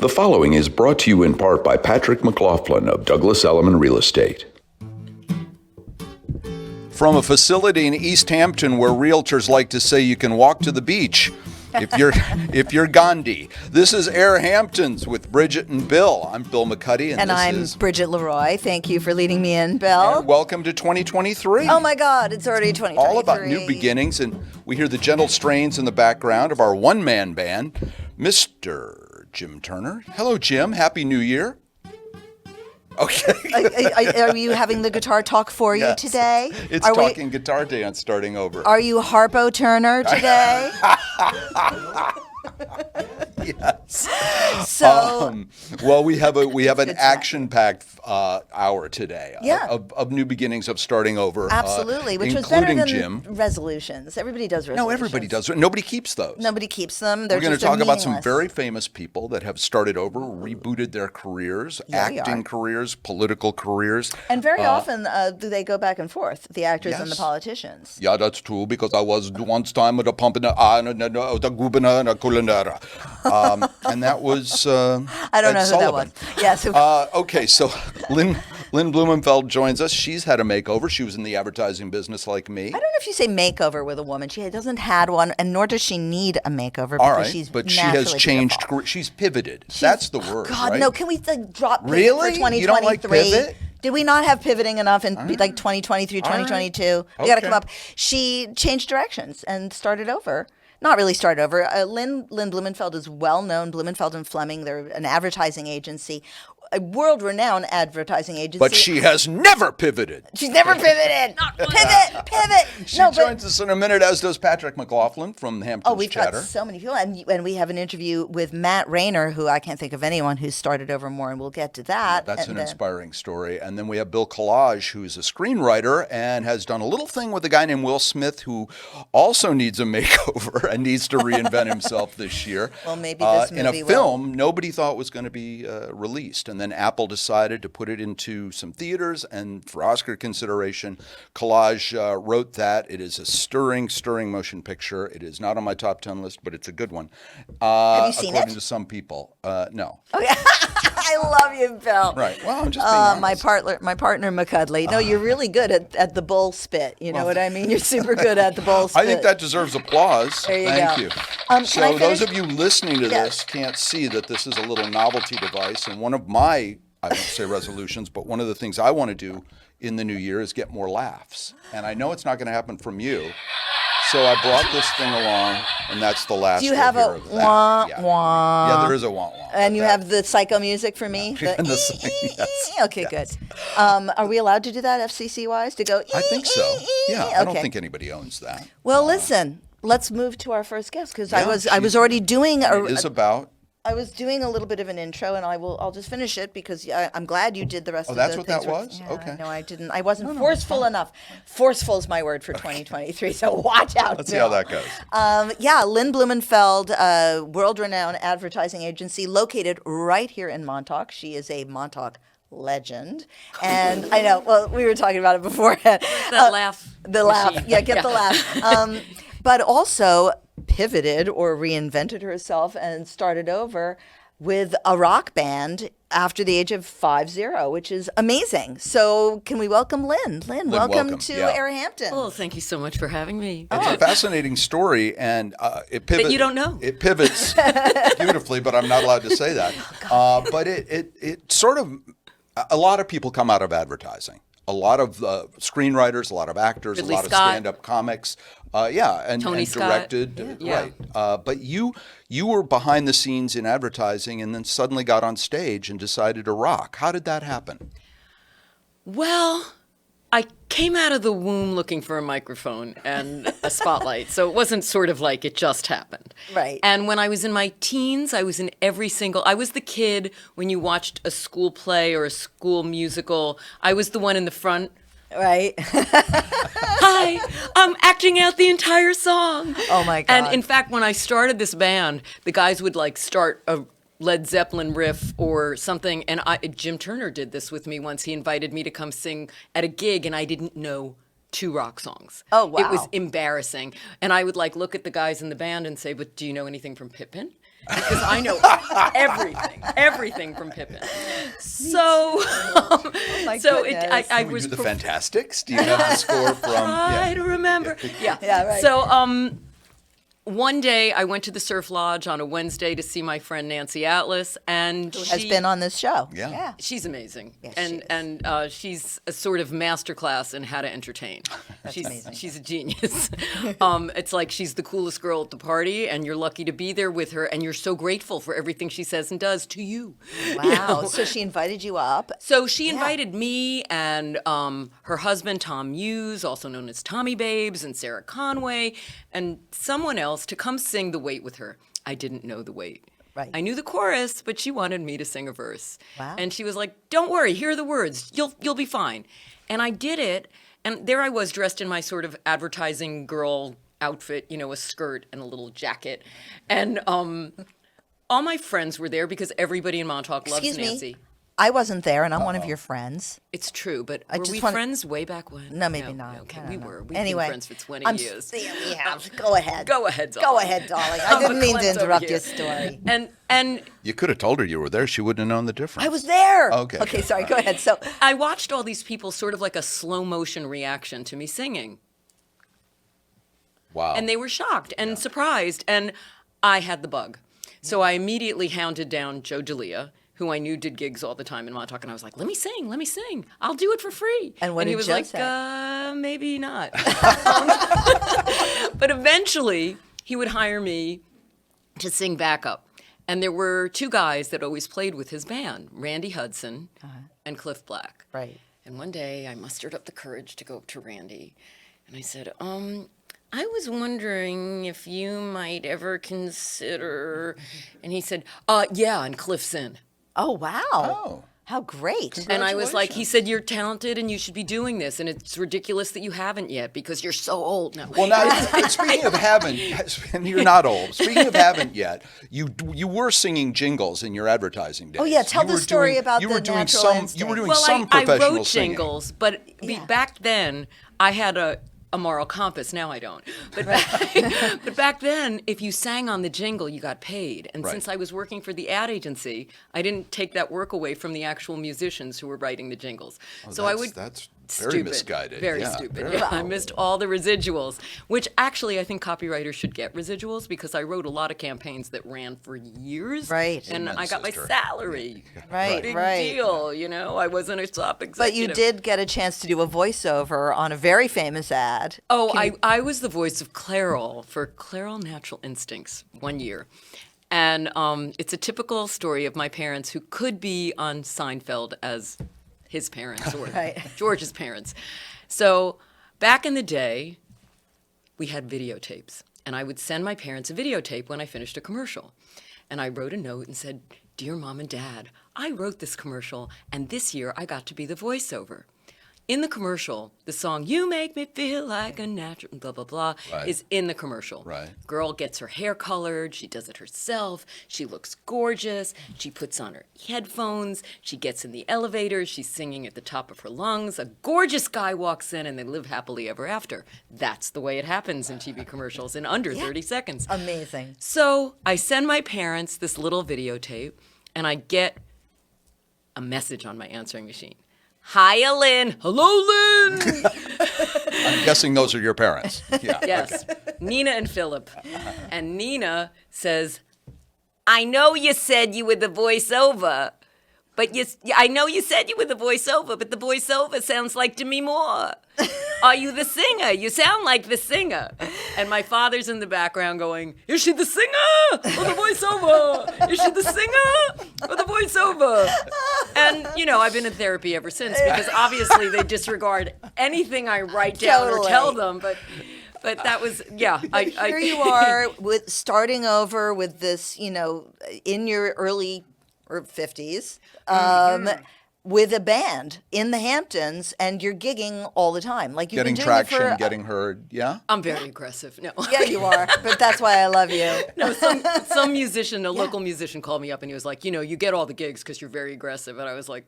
The following is brought to you in part by Patrick Maclaughlin of Douglas Elliman Real Estate. From a facility in East Hampton where realtors like to say you can walk to the beach if you're Gandhi. This is AirHamptons with Bridget and Bill. I'm Bill McCuddy. And I'm Bridget LeRoy. Thank you for leading me in, Bill. And welcome to 2023. Oh my God, it's already 2023. All about new beginnings, and we hear the gentle strains in the background of our one-man band, Mr. Jim Turner. Hello, Jim. Happy New Year. Okay. Are you having the guitar talk for you today? It's talking guitar dance starting over. Are you Harpo Turner today? Yes. So, well, we have an action-packed hour today. Yeah. Of new beginnings, of starting over. Absolutely, which was better than Jim. Resolutions. Everybody does resolutions. No, everybody does. Nobody keeps those. Nobody keeps them. We're going to talk about some very famous people that have started over, rebooted their careers, acting careers, political careers. And very often do they go back and forth, the actors and the politicians. Yeah, that's true, because I was once time at a pump in the governor and a culinara. And that was I don't know who Sullivan. that was. Yes. Okay, so Lynn Blumenfeld joins us. She's had a makeover. She was in the advertising business like me. I don't know if you say makeover with a woman. She doesn't had one, and nor does she need a makeover. All right, she's but she has changed. She's pivoted. That's the word. God, right? no. Can we drop really? for 2023? You don't like pivot? Did we not have pivoting enough in like 2023, 2022? Right. We got to come up. She changed directions and started over. Not really started over. Lynn Blumenfeld is well-known. Blumenfeld and Fleming, they're an advertising agency, a world-renowned advertising agency. But she has never pivoted. She's never pivoted. Pivot. She joins us in a minute, as does Patrick Maclaughlin from Hamptons we've Chatter. got so many people. And we have an interview with Matt Raynor, who I can't think of anyone who's started over more, and we'll get to that. That's an inspiring story. And then we have Bill Collage, who's a screenwriter and has done a little thing with a guy named Will Smith, who also needs a makeover and needs to reinvent himself this year. Well, maybe this movie in a film nobody thought was going to be released. And then Apple decided to put it into some theaters, and for Oscar consideration, Collage wrote that. It is a stirring motion picture. It is not on my top 10 list, but it's a good one. Have you seen it? According to some people. No. Okay. I love you, Bill. Right. Well, I'm just being honest. My partner, McCuddy. No, you're really good at the bull spit. You know what I mean? You're super good at the bull spit. I think that deserves applause. There you Thank go. you. So those of you listening to this can't see that this is a little novelty device, and one of my, I won't say resolutions, but one of the things I want to do in the new year is get more laughs. And I know it's not going to happen from you. So I brought this thing along, and that's the last. Do you have a wah, wah? Yeah, there is a wah, wah. And you have the psycho music for me? Yes. Okay, good. Are we allowed to do that FCC-wise? To go, I think so. Yeah, I don't think anybody owns that. Well, listen, let's move to our first guest, because I was already doing It is about. I was doing a little bit of an intro, and I'll just finish it, because I'm glad you did the rest of the things. Oh, that's what that was? Yeah, okay. No, I didn't. I wasn't forceful enough. Forceful is my word for 2023, so watch out. Let's see how that goes. Lynn Blumenfeld, world-renowned advertising agency located right here in Montauk. She is a Montauk legend. And I know, well, we were talking about it beforehand. That laugh. The laugh. Yeah, get the laugh. But also pivoted or reinvented herself and started over with a rock band after the age of 50, which is amazing. So can we welcome Lynn? Lynn, welcome to AirHamptons. Oh, thank you so much for having me. It's a fascinating story, and it pivots. But you don't know. It pivots beautifully, but I'm not allowed to say that. But it sort of, a lot of people come out of advertising. A lot of screenwriters, a lot of actors, Ridley a lot Scott. of stand-up comics, and Tony Scott. directed, right. But you were behind the scenes in advertising, and then suddenly got on stage and decided to rock. How did that happen? Well, I came out of the womb looking for a microphone and a spotlight, so it wasn't sort of like it just happened. Right. And when I was in my teens, I was in I was the kid when you watched a school play or a school musical. I was the one in the front. Right. Hi, I'm acting out the entire song. Oh my God. And in fact, when I started this band, the guys would like start a Led Zeppelin riff or something. And Jim Turner did this with me once. He invited me to come sing at a gig, and I didn't know 2 rock songs. Oh, wow. It was embarrassing. And I would like look at the guys in the band and say, but do you know anything from Pippin? because I know everything from Pippin. So, my so goodness. I Do we was do the Fantastics? Do you have the score from? I remember. Yeah. Yeah, right. So, one day I went to the Surf Lodge on a Wednesday to see my friend Nancy Atlas, and Who has been on this show. Yeah. She's amazing, Yes, she is. and she's a sort of masterclass in how to entertain. amazing. She's a genius. It's like she's the coolest girl at the party, and you're lucky to be there with her, and you're so grateful for everything she says and does to you. Wow. You know? So she invited you up. So she invited me and her husband, Tom Hughes, also known as Tommy Babes, and Sarah Conway, and someone else to come sing The Wait with her. I didn't know The Wait. Right. I knew the chorus, but she wanted me to sing a verse. Wow. And she was like, "Don't worry, here are the words. You'll be fine." And I did it, and there I was dressed in my sort of advertising girl outfit, you know, a skirt and a little jacket. And all my friends were there because everybody in Montauk loves Excuse Nancy. me. I wasn't there, and I'm one of your friends. It's true, but were just we wanna- friends way back when? No, maybe not. Okay, I don't we know. were. We've Anyway, been friends for 20 years. Yeah, we have. Go ahead. Go ahead, darling. Go ahead, darling. I I'm didn't mean to verklempt over interrupt here. your story. And You could have told her you were there. She wouldn't have known the difference. I was there. Okay. Okay, sorry. Go ahead. So, I watched all these people sort of like a slow motion reaction to me singing. Wow. And they were shocked and surprised, and I had the bug. So I immediately hounded down Joe D'Elia, who I knew did gigs all the time in Montauk, and I was like, let me sing. I'll do it for free. And what he did was Joe like, say? Maybe not. But eventually, he would hire me to sing backup. And there were two guys that always played with his band, Randy Hudson and Cliff Black. right. And one day I mustered up the courage to go up to Randy, and I said, I was wondering if you might ever consider, and he said, yeah, and Cliff's in. Oh, wow. Oh. How great. And I was like, he said, you're talented and you should be doing this, and it's ridiculous that you haven't yet because you're so old now. Well, now, speaking of haven't, and you're not old. Speaking of haven't yet, you were singing jingles in your advertising days. Oh, yeah, tell You the were story doing- about you the were doing natural some. instinct. You were doing Well, some I professional wrote singing. jingles, but Yeah. back then I had a moral compass. Now I don't. But but back then, if you sang on the jingle, you got paid. And Right. since I was working for the ad agency, I didn't take that work away from the actual musicians who were writing the jingles. So I would. That's very Stupid. misguided. Very Yeah, stupid. very- Yeah, I missed all the residuals, which actually I think copywriters should get residuals because I wrote a lot of campaigns that ran for years. Right. And Amen, I got my sister. salary. Right, Big right. deal, you know. I wasn't a top But executive. you did get a chance to do a voiceover on a very famous ad. Oh, I was the voice of Clairol for Clairol Natural Instincts one year. And it's a typical story of my parents who could be on Seinfeld as his parents or Right. George's parents. So back in the day, we had videotapes. And I would send my parents a videotape when I finished a commercial. And I wrote a note and said, "Dear Mom and Dad, I wrote this commercial, and this year I got to be the voiceover." In the commercial, the song "You Make Me Feel Like a Natural," blah, blah, blah, Right. is in the commercial. Right. Girl gets her hair colored. She does it herself. She looks gorgeous. She puts on her headphones. She gets in the elevator. She's singing at the top of her lungs. A gorgeous guy walks in, and they live happily ever after. That's the way it happens in TV commercials in under 30 seconds. Amazing. So I send my parents this little videotape, and I get a message on my answering machine. "Hiya, Lynn." "Hello, Lynn." I'm guessing those are your parents. Yeah. Yes, Nina and Philip. And Nina says, "I know you said you were the voiceover, but I know you said you were the voiceover, but the voiceover sounds like Demi Moore. Are you the singer? You sound like the singer." And my father's in the background going, "Is she the singer or the voiceover? Is she the singer or the voiceover?" And, you know, I've been in therapy ever since because obviously they disregard anything I write down or Totally. tell them. But that was, yeah. Here you are with starting over with this, you know, in your early or 50s, with a band in the Hamptons, and you're gigging all the time. Like you've Getting been doing it traction, for, getting heard. Yeah. I'm very aggressive. No. Yeah, you are. But that's why I love you. No, some musician, a local musician called me up and he was like, you know, you get all the gigs because you're very aggressive. And I was like,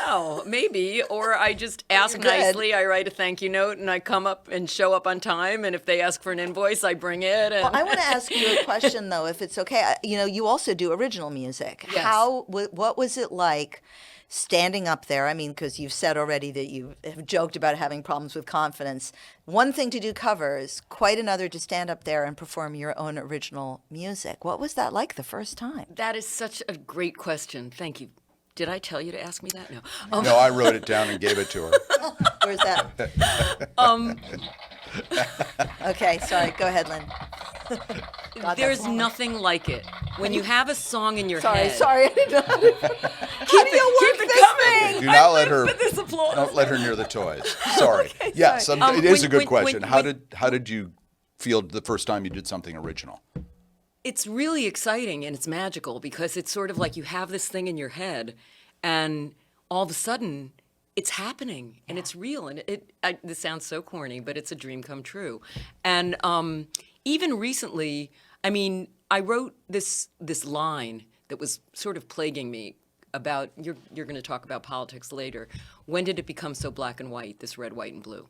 No, maybe. Or I just ask Good. nicely. I write a thank you note, and I come up and show up on time. And if they ask for an invoice, I bring it. And Well, I want to ask you a question, though, if it's okay. You also do original music. Yes. What was it like standing up there? I mean, because you've said already that you have joked about having problems with confidence. One thing to do covers, quite another to stand up there and perform your own original music. What was that like the first time? that is such a great question. Thank you. Did I tell you to ask me that? No. No, I wrote it down and gave it to her. Where's that? Okay, sorry. Go ahead, Lynn. God, There's that's long. nothing like it. When you have a song in your Sorry, head. sorry. Keep it coming. Do not let her. For this applause. Don't let her near the toys. Sorry. Okay, Yes, sorry. it is a when- good when- question. when- How did you feel the first time you did something original? It's really exciting and it's magical because it's sort of like you have this thing in your head and all of a sudden it's happening and it's real and this sounds so corny, but it's a dream come true. And even recently, I mean, I wrote this line that was sort of plaguing me about, you're going to talk about politics later. When did it become so black and white, this red, white, and blue?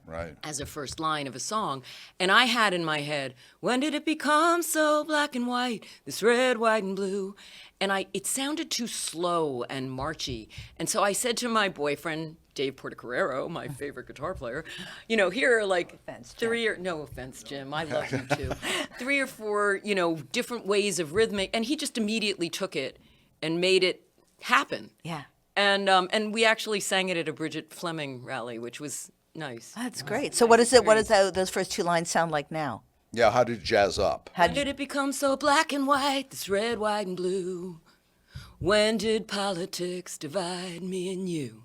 Right. As a first line of a song. And I had in my head, when did it become so black and white, this red, white, and blue? And it sounded too slow and marchy. And so I said to my boyfriend, Dave Portocarrero, my favorite guitar player, here are like no offense, Jim, I love you too. 3 or 4, different ways of rhythmic, and he just immediately took it and made it happen. Yeah. And we actually sang it at a Bridget Fleming rally, which was nice. That's great. So what does those first 2 lines sound like now? Yeah, how did it jazz up? When did it become so black and white, this red, white, and blue? When did politics divide me and you?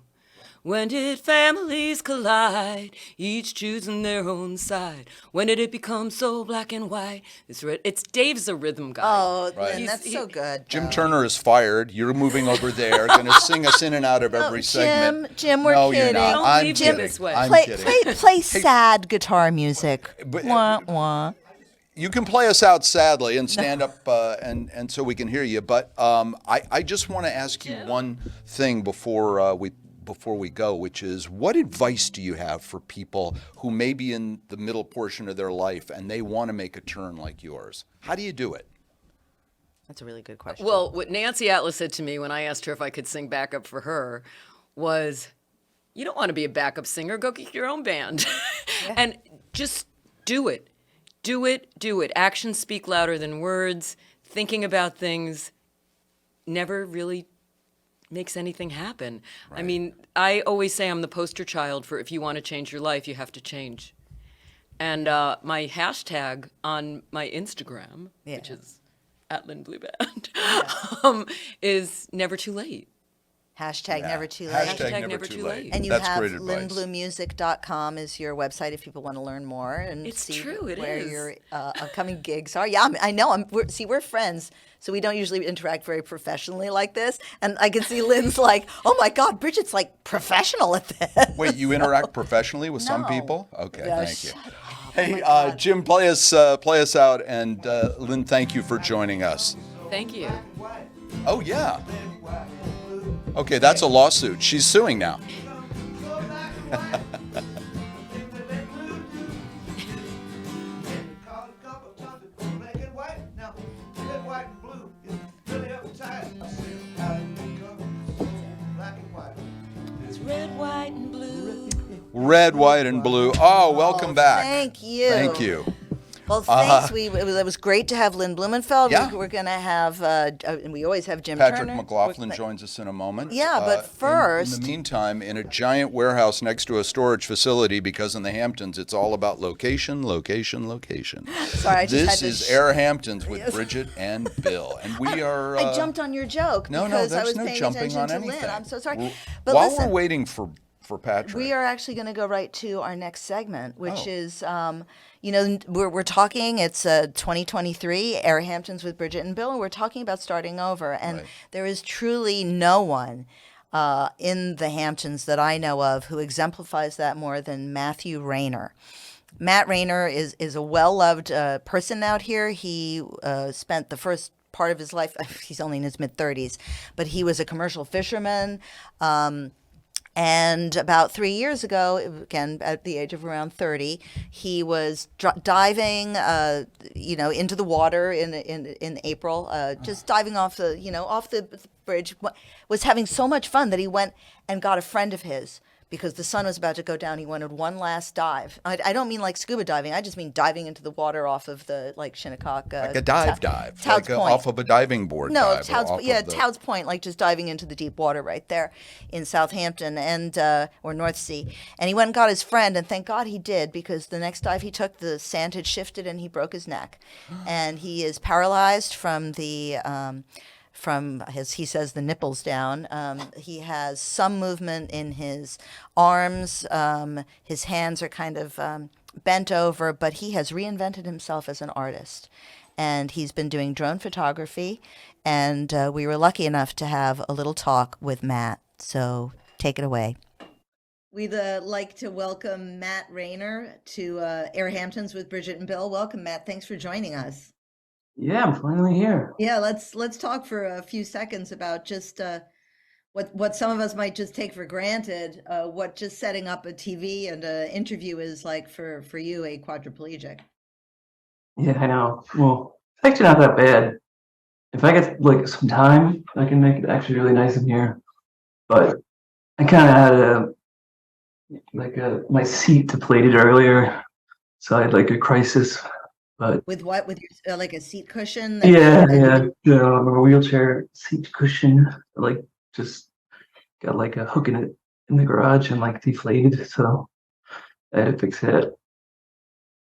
When did families collide, each choosing their own side? When did it become so black and white? It's Dave's a rhythm guy. Oh, Right. Lynn, that's so good. Jim Turner is fired. You're moving over there, going to sing us in and out of every segment. Jim, we're no, kidding. you're not. Don't I'm leave me kidding. this way. I'm Play, kidding. play sad guitar music. But- Wah, wah. You can play us out sadly and stand up and so we can hear you. But I just want to ask you one thing before we go, which is, what advice do you have for people who may be in the middle portion of their life and they want to make a turn like yours? How do you do it? That's a really good question. Well, what Nancy Atlas said to me when I asked her if I could sing backup for her was, you don't want to be a backup singer, go get your own band. And just do it. Do it, do it. Actions speak louder than words. Thinking about things never really makes anything happen. I mean, I always say I'm the poster child for if you want to change your life, you have to change. And my hashtag on my Instagram, which is @LynnBlueBand, is never too late. Hashtag never too late. Hashtag never too late. And you That's have great advice. lynnbluemusic.com is your website if people want to learn more and It's see true, it where is. your upcoming gigs are. Yeah, I know. We're friends, so we don't usually interact very professionally like this. And I can see Lynn's like, oh my God, Bridget's like professional at this. Wait, you interact professionally with some No. people? Okay, Yeah, thank you. shut up. Hey, Jim, play us out, and Lynn, thank you for joining us. Thank you. Oh yeah. Okay, that's a lawsuit. She's suing now. It's red, white, and blue. Red, white, and blue. Oh, welcome back. Thank you. Thank you. Well, thanks. It was great to have Lynn Blumenfeld. Yeah. We're going to have, and we always have Jim Patrick Turner. McLaughlin joins us in a moment. Yeah, but first- in the meantime, in a giant warehouse next to a storage facility, because in the Hamptons, it's all about location, location, location. Sorry, I just This had to is AirHamptons with Bridget and Bill, and we are. I jumped on your joke No, because I there's was no paying jumping attention on to anything. Lynn. I'm so sorry. Well, But while listen, we're waiting for Patrick, we are actually going to go right to our next segment, which Oh. is, we're talking. It's 2023 AirHamptons with Bridget and Bill, and we're talking about starting over. And Right. there is truly no one in the Hamptons that I know of who exemplifies that more than Matthew Raynor. Matt Raynor is a well-loved person out here. He spent the first part of his life. He's only in his mid-30s, but he was a commercial fisherman. And about 3 years ago, again at the age of around 30, he was diving, into the water in April, just diving off the bridge. Was having so much fun that he went and got a friend of his because the sun was about to go down. He wanted one last dive. I don't mean like scuba diving. I just mean diving into the water off of the Shinnecock. Like a dive, Touts like Point. off of a diving board. No, dive, Touts Point, like just diving into the deep water right there in Southampton and or North Sea. And he went and got his friend, and thank God he did, because the next dive he took, the sand had shifted and he broke his neck, and he is paralyzed from the. He says, the nipples down. He has some movement in his arms. His hands are kind of bent over, but he has reinvented himself as an artist. And he's been doing drone photography. And we were lucky enough to have a little talk with Matt. So take it away. We'd like to welcome Matt Raynor to AirHamptons with Bridget and Bill. Welcome, Matt. Thanks for joining us. Yeah, I'm finally here. Yeah, let's talk for a few seconds about just what some of us might just take for granted, what just setting up a TV and an interview is like for you, a quadriplegic. Yeah, I know. Well, it's actually not that bad. If I get like some time, I can make it actually really nice in here. But I kind of had my seat deflated earlier, so I had like a crisis. But With what? With your like a seat cushion? yeah, a wheelchair seat cushion, like just got like a hook in it in the garage and like deflated, so I had to fix it.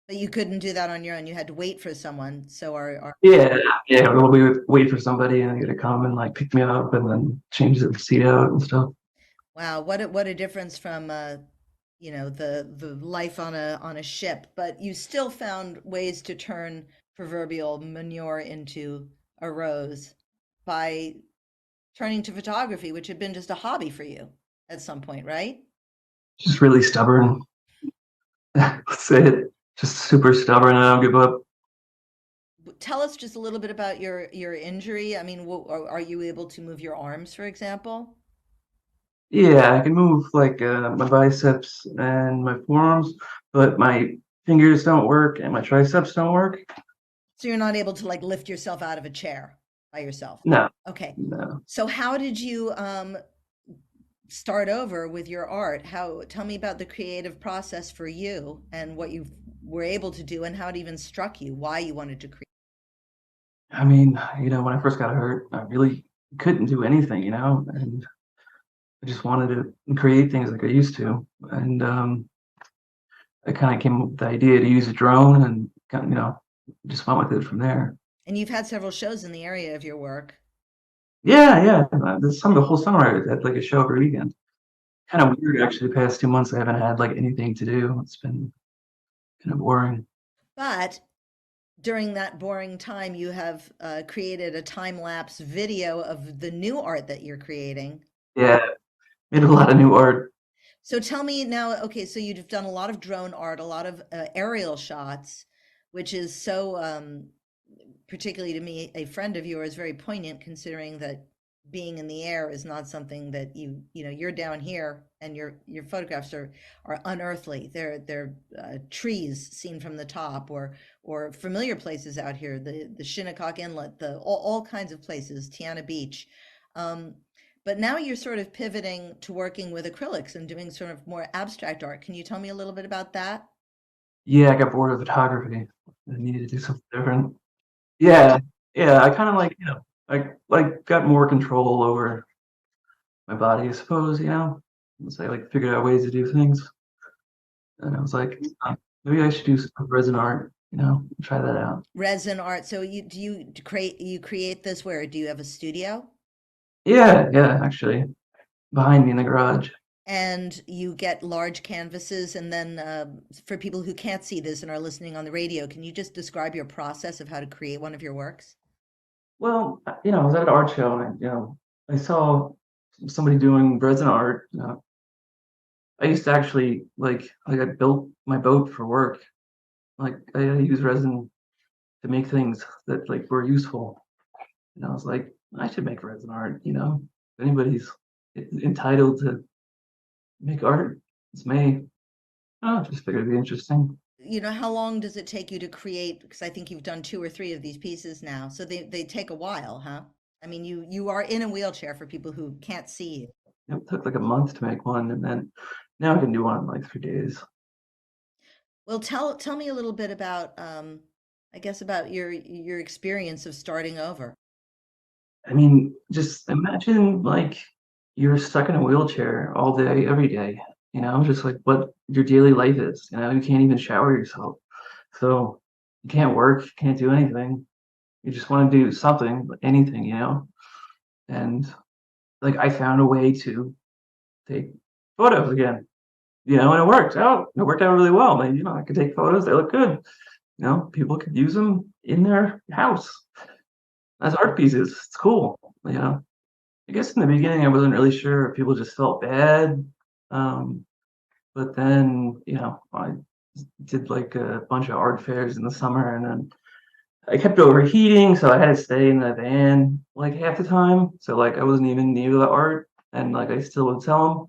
But you couldn't do that on your own. You had to wait for someone. So Yeah, we would wait for somebody and they to come and like pick me up and then change the seat out and stuff. wow, what a difference from the life on a ship. But you still found ways to turn proverbial manure into a rose by turning to photography, which had been just a hobby for you at some point, right? Just really stubborn. That's it. Just super stubborn. I don't give up. Tell us just a little bit about your injury. I mean, are you able to move your arms, for example? Yeah, I can move like my biceps and my forearms, but my fingers don't work and my triceps don't work. So you're not able to like lift yourself out of a chair by yourself? No, Okay. no. So how did you start over with your art? Tell me about the creative process for you and what you were able to do and how it even struck you, why you wanted to create. I mean, when I first got hurt, I really couldn't do anything, and I just wanted to create things like I used to. And I kind of came up with the idea to use a drone and, just went with it from there. And you've had several shows in the area of your work. Yeah. The whole summer I had like a show every weekend. Kind of weird, actually. The past 2 months I haven't had like anything to do. It's been kind of boring. But during that boring time, you have created a time-lapse video of the new art that you're creating. Yeah, made a lot of new art. So tell me now, okay, so you've done a lot of drone art, a lot of aerial shots, which is so, particularly to me, a friend of yours, very poignant, considering that being in the air is not something that you're down here and your photographs are unearthly. They're trees seen from the top or familiar places out here, the Shinnecock Inlet, all kinds of places, Tiana Beach. But now you're sort of pivoting to working with acrylics and doing sort of more abstract art. Can you tell me a little bit about that? Yeah, I got bored of photography. I needed to do something different. Yeah, I kind of like, I got more control over my body, I suppose, So I like figured out ways to do things. And I was like, maybe I should do some resin art, try that out. Resin art. So you create this where? Do you have a studio? Yeah, actually, behind me in the garage. And you get large canvases, and then for people who can't see this and are listening on the radio, can you just describe your process of how to create one of your works? I was at an art show and I saw somebody doing resin art. I used to actually like I built my boat for work. Like I use resin to make things that like were useful. And I was like, I should make resin art, you know? If anybody's entitled to make art, it's me. Oh, I just figured it'd be interesting. You know, how long does it take you to create? Because I think you've done 2 or 3 of these pieces now, so they take a while, huh? I mean, you are in a wheelchair for people who can't see you. It took like a month to make one, and then now I can do one in like 3 days. Well, tell me a little bit about, I guess, about your experience of starting over. I mean, just imagine like you're stuck in a wheelchair all day, every day, you know, just like what your daily life is. You know, you can't even shower yourself. So you can't work, you can't do anything. You just want to do something, anything, you know? And like I found a way to take photos again, you know, and it worked out. It worked out really well. And, you know, I could take photos, they look good. You know, people could use them in their house as art pieces. It's cool, you know. I guess in the beginning I wasn't really sure if people just felt bad. But then, you know, I did like a bunch of art fairs in the summer, and then I kept overheating, so I had to stay in the van like half the time. So like I wasn't even near the art, and like I still would sell them.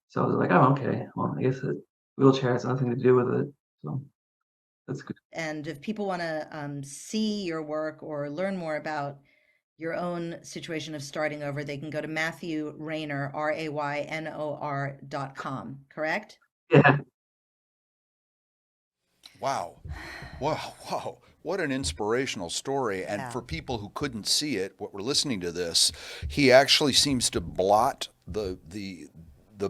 So I was like, oh, okay. Well, I guess the wheelchair has nothing to do with it. So that's good. And if people want to see your work or learn more about your own situation of starting over, they can go to Matthew Raynor, RAYNOR.com, correct? Yeah. Wow. Wow. Wow. What an inspirational story. And Yeah. for people who couldn't see it, what we're listening to this, he actually seems to blot the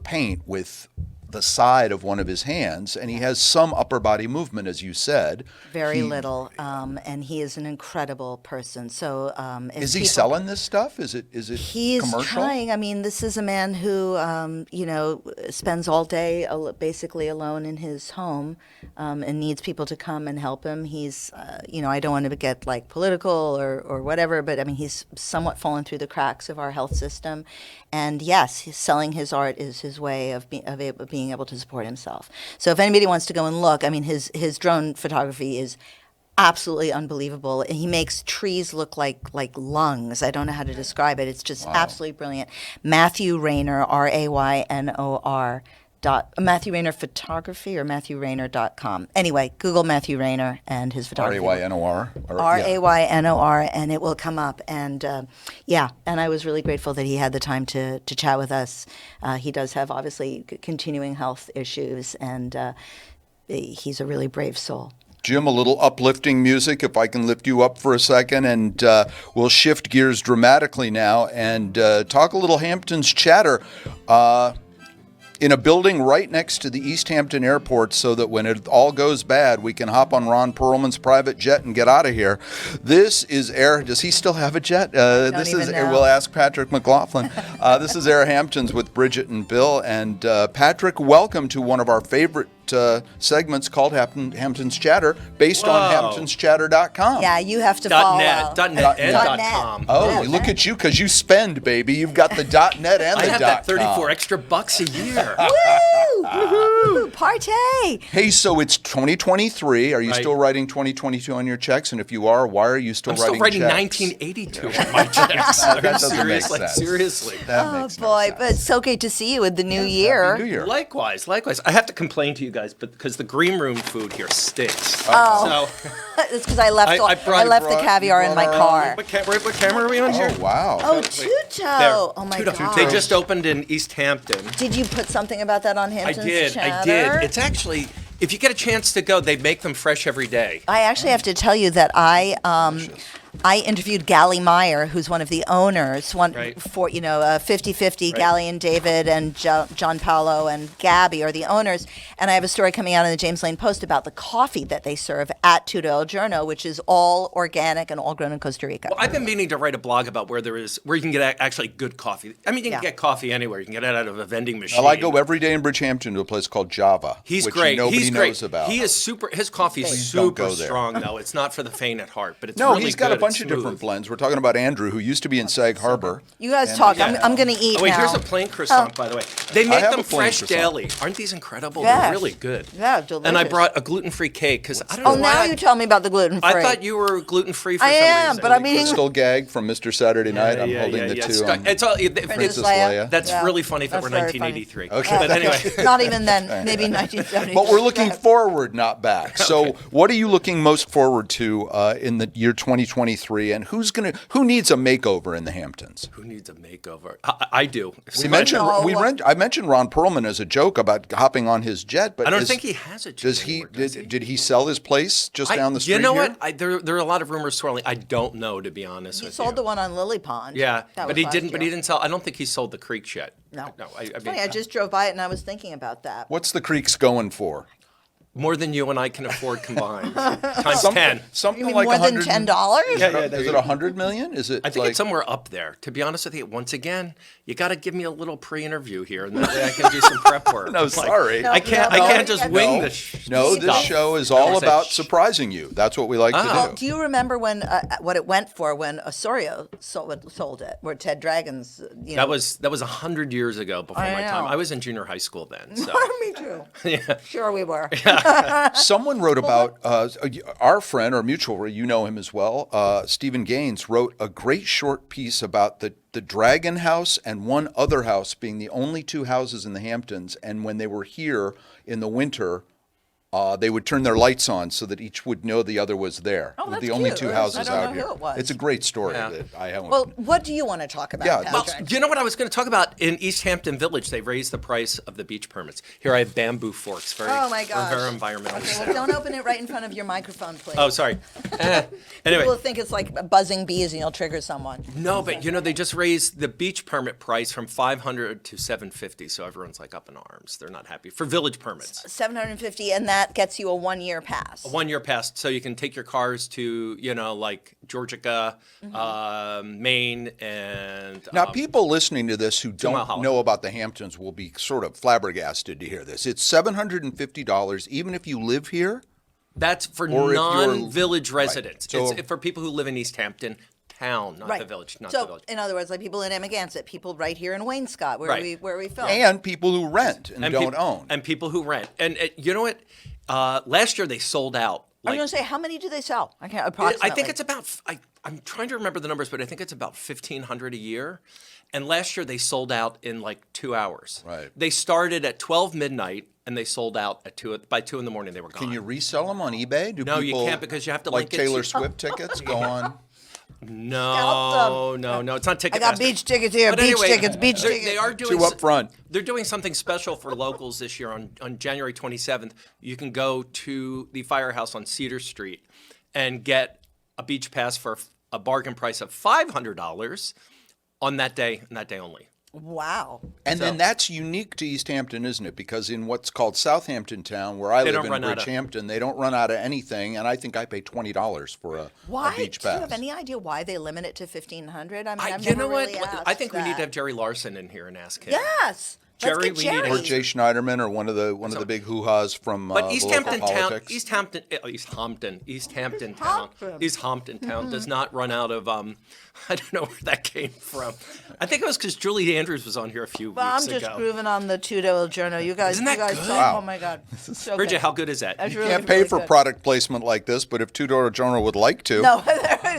paint with the side of one of his hands, and he has some upper body movement, as you said. Very little, and he is an incredible person. So, if Is he people- selling this stuff? Is it He is commercial? trying. I mean, this is a man who, you know, spends all day basically alone in his home, and needs people to come and help him. He's, you know, I don't want to get like political or whatever, but I mean, he's somewhat fallen through the cracks of our health system. And yes, selling his art is his way of being able to support himself. So if anybody wants to go and look, I mean, his drone photography is absolutely unbelievable. And he makes trees look like lungs. I don't know how to describe it. It's just absolutely brilliant. Matthew Raynor, RAYNOR. Matthew Raynor Photography or MatthewRaynor.com. Anyway, Google Matthew Raynor and his photography. RAYNOR? RAYNOR, and it will come up. And yeah, and I was really grateful that he had the time to chat with us. He does have obviously continuing health issues, and he's a really brave soul. Jim, a little uplifting music, if I can lift you up for a second, and we'll shift gears dramatically now and talk a little Hamptons chatter. In a building right next to the East Hampton Airport, so that when it all goes bad, we can hop on Ron Perlman's private jet and get out of here. This is Does he still have a jet? This is even know. We'll ask Patrick McLaughlin. This is AirHamptons with Bridget and Bill. And Patrick, welcome to one of our favorite segments called Hamptons Chatter, based on hamptonschatter.com. Yeah, you have to follow. .net and .com. Oh, Yeah, look at you, because you spend, baby. You've got the .net and I the have that .com. 34 extra bucks a year. Woo! Woo! Party! Hey, so it's 2023. Are you Right. still writing 2022 on your checks? And if you are, why are you still I'm still writing writing checks? 1982 on my checks. That doesn't make Seriously, sense. seriously. That Oh makes no boy, sense. but it's so great to see you with the new Happy year. New Year. Likewise. I have to complain to you guys, but because the green room food here stinks. Oh. So, It's because I left I brought- the caviar in my car. what camera are we on here? Oh, wow. Oh, There. Tuto! Oh my Tudo. god! They just opened in East Hampton. Did you put something about that on I Hamptons did. Chatter? It's actually, if you get a chance to go, they make them fresh every day. I actually have to tell you that I interviewed Gally Meyer, who's one of the owners, Right. for 50-50. Right. Gally and David and John Paolo and Gabby are the owners, and I have a story coming out in the James Lane Post about the coffee that they serve at Tudo El Giorno, which is all organic and all grown in Costa Rica. Well, I've been meaning to write a blog about where you can get actually good coffee. I mean, you can Yeah. get coffee anywhere. You can get it out of a vending machine. Well, I go every day in Bridgehampton to a place called Java, He's which great. nobody He's knows great. about. He is super. His coffee is Please don't super go there. strong, though. It's not for the faint at heart, but it's No, really he's got a good. bunch it's of different smooth. blends. We're talking about Andrew, who used to be in Sag Harbor. You guys talk. I'm going to eat Oh, wait, now. here's a plain croissant, by the way. They make have them a plain fresh croissant. daily. Aren't these incredible? Yes. They're really good. Yeah, And I delicious. brought a gluten-free cake because I don't know Oh, why. now you tell me about the gluten-free. I thought you were gluten-free for I some am, reason. but I'm eating. Crystal Gag from Mr. Saturday Night. I'm holding the two. It's all, Princess Leia. Leia. that's Yeah. really funny if it That's were very funny. 1983. Okay. But anyway. Not even then. Maybe 1970. But we're looking forward, not back. So, what are you looking most forward to in the year 2023? And who needs a makeover in the Hamptons? Who needs a makeover? I do. I mentioned Ron Perlman as a joke about hopping on his jet, but I don't think he has a jet Does he? anymore, does he? Did he sell his place just down the street? You know here? what? There are a lot of rumors swirling. I don't know, to be honest He with sold you. the one on Lily Pond. Yeah, That but was he last didn't. But he year. didn't sell. I don't think he sold the Creek yet. No. No. I It's mean, funny. I just drove by it and I was thinking about that. What's the Creeks going for? more than you and I can afford combined, times 10. Something You mean like more than 100 $10? Is it 100 million? Is it? I think like, it's somewhere up there. To be honest with you, once again, you got to give me a little pre-interview here, and that way I can do some prep work. No, Like, sorry. I can't. No, I can't just no. wing No. this. No, this stuff. show is I all said, about "Shh." surprising you. That's what we like to do. Do you remember when what it went for when Osorio sold it? Where Ted Dragons, you know. That was 100 years ago before I my time. know. I was in junior high school then. So. Me too. Sure we were. Someone wrote about our friend or mutual, you know him as well, Stephen Gaines wrote a great short piece about the Dragon House and one other house being the only two houses in the Hamptons. And when they were here in the winter, they would turn their lights on so that each would know the other was there. Oh, With that's the only cute. two I houses don't know out who here. it was. It's a great story Yeah. that I haven't. Well, what do you want to talk about, Yeah, Well, Patrick? you know what I was going to talk about? In East Hampton Village, they raised the price of the beach permits. Here I have bamboo forks. Oh my gosh. Very environmentally Okay, sound. well, don't open it right in front of your microphone, please. Oh, sorry. People Anyway, will think it's like buzzing bees and you'll trigger someone. no, but they just raised the beach permit price from $500 to $750, so everyone's like up in arms. They're not happy for village permits. $750, and that gets you a 1-year pass. 1 year past, so you can take your cars to like Georgia, Maine, and Now, people listening to this who Mile don't Holiday. know about the Hamptons will be sort of flabbergasted to hear this. It's $750 even if you live here. that's for Or if you're- non-village Right. residents. So- It's for people who live in East Hampton town, not the village. Not so, the village. in other words, like people in Amagansett, people right here in Waynescott, where Right. we film. And people who rent and don't peop- own. and people who rent. And you know what? Last year they sold out. I was going to say, how many do they sell? I can't approximately. I think it's about. I'm trying to remember the numbers, but I think it's about 1,500 a year. And last year they sold out in like 2 hours. Right. They started at 12 midnight and they sold out at by 2 in the morning. They were gone. Can you resell them on eBay? Do No, you people, can't because you have to like link it to- Taylor Swift tickets go on. No, it's not I Ticketmaster. got beach tickets here, But beach anyway, tickets. They are doing Two up front. They're doing something special for locals this year on January 27th. You can go to the Firehouse on Cedar Street and get a beach pass for a bargain price of $500 on that day and that day only. Wow. And then that's unique to East Hampton, isn't it? Because in what's called Southampton Town, where I They live don't in run out of- Bridgehampton, they don't run out of anything. And I think I pay $20 for a Why? beach Do you pass. have any idea why they limit it to 1,500? I mean, I've You never know what? really asked I think we need to that. have Jerry Larson in here and ask him. Yes. Jerry, Let's we get need Jerry. a- Or Jay Schneiderman, or one of the big hoo-has from But East the local Hampton Town, politics. East Hampton Town does not run out of. I don't know where that came from. I think it was because Julie Andrews was on here a few Well, I'm weeks just ago. grooving on the Tudor Journal. You guys, Isn't that you guys good? talk- Wow. Oh my God. So Bridget, good. how good is that? That's You really, can't pay really for good. product placement like this, but if Two-Door Journal would like to. No,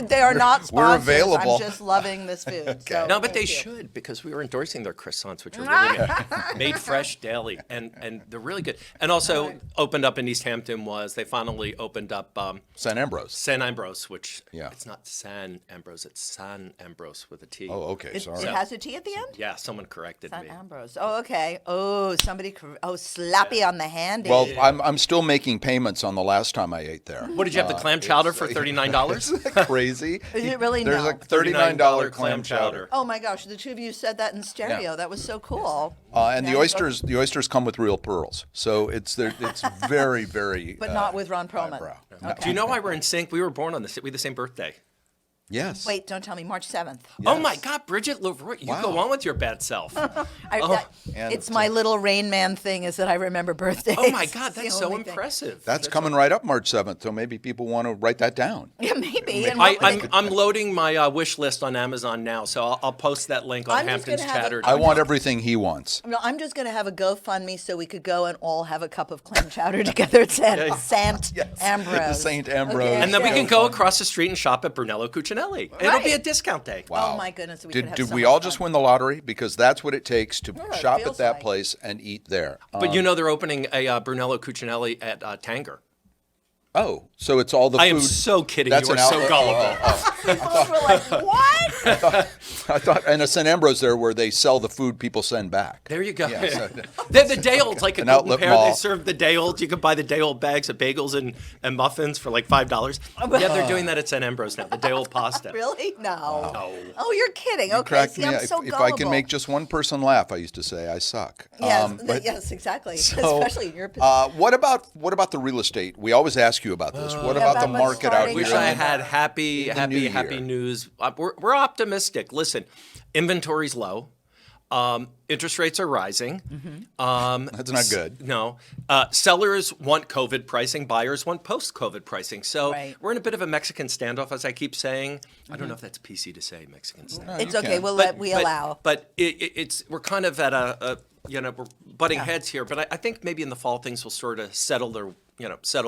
they are not We're sponsors. available. I'm just loving this food. So No, but they thank you. should because we were endorsing their croissants, which are really good. Made fresh daily, and they're really good. And also opened up in East Hampton they finally opened up St. Ambrose. San Ambrose, which Yeah. it's not San Ambrose, it's San Ambrose with a T. Oh, okay, It sorry. has a T at the end? Yeah, someone corrected St. me. Ambrose. Oh, okay. Oh, slappy on the handy. Well, I'm still making payments on the last time I ate there. What did you have, the clam chowder for $39? Crazy. Is it really? There's No. a $39 clam chowder. Oh my gosh, the two of you said that in stereo. Yeah. That was so cool. And the Now you oysters come with real pearls. So it's very, very But not with Ron Perlman. highbrow. Okay. Do you know why we're in sync? We were born on we had the same birthday. Yes. Wait, don't tell me. March 7th. Oh my God, Bridget LeRoy, you go on with your bad self. It's my little Rain Man thing is that I remember birthdays. Oh my God, It's the that's so only thing. impressive. That's coming right up March 7th, so maybe people want to write that down. Yeah, maybe. And what would they- I'm loading my wish list on Amazon now, so I'll post that link on I'm just Hamptons gonna have Chatter. I want everything he wants. No, I'm just going to have a GoFundMe so we could go and all have a cup of clam chowder together at Sant Ambrose. Saint Ambrose. Okay. And then we can go across the street and shop at Brunello Cucinelli. It'll be a discount day. Oh my goodness, we could have Did so we much all fun. just win the lottery? Because that's what it takes to it shop at feels that like. place and eat there. But you know they're opening a Brunello Cucinelli at Tanger. Oh, so it's all the I food. am so kidding. That's You are an so outlet. gullible. People were like, what? I thought, and a St. Ambrose there where they sell the food people send back. There you go. Yeah, so- They're the day olds, like a An Golden outlet Pear. mall. They serve the day olds. You can buy the day old bags of bagels and muffins for like $5. Yeah, they're doing that at St. Ambrose now. The day old pasta. Really? No. No. Oh, you're kidding. Okay, Cracked see, me I'm up. so If I can gullible. make just one person laugh, I used to say I suck. Yes, But- yes, exactly. so, Especially in your position. what about the real estate? We always ask you about this. What about the about what's market out starting here? Wish I had happy year. news. We're optimistic. Listen, inventory's low. Interest rates are rising. That's not good. No. Sellers want COVID pricing. Buyers want post-COVID pricing. So Right. we're in a bit of a Mexican standoff, as I keep saying. I don't know if that's PC to say, Mexican standoff. It's you okay. can. We'll But- we but- allow. But it's we're kind of at a we're butting heads here. But I think maybe in the fall things will sort of settle a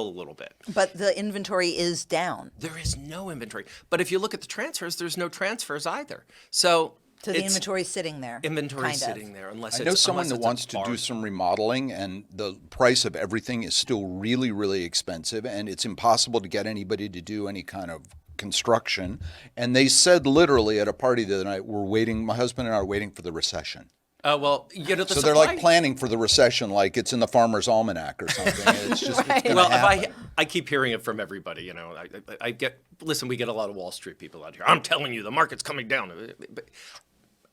little bit. But the inventory is down. There is no inventory. But if you look at the transfers, there's no transfers either. So So the it's- inventory's sitting there. Inventory's kind of. sitting there unless I it's know someone unless that it's a wants to do bar. some remodeling, and the price of everything is still really, really expensive, and it's impossible to get anybody to do any kind of construction. And they said literally at a party the other night, my husband and I are waiting for the recession. Well, the So they're like planning for the recession like it's in the Farmer's Almanac or something. It's just it's gonna Well, happen. I keep hearing it from everybody. We get a lot of Wall Street people out here. I'm telling you, the market's coming down. But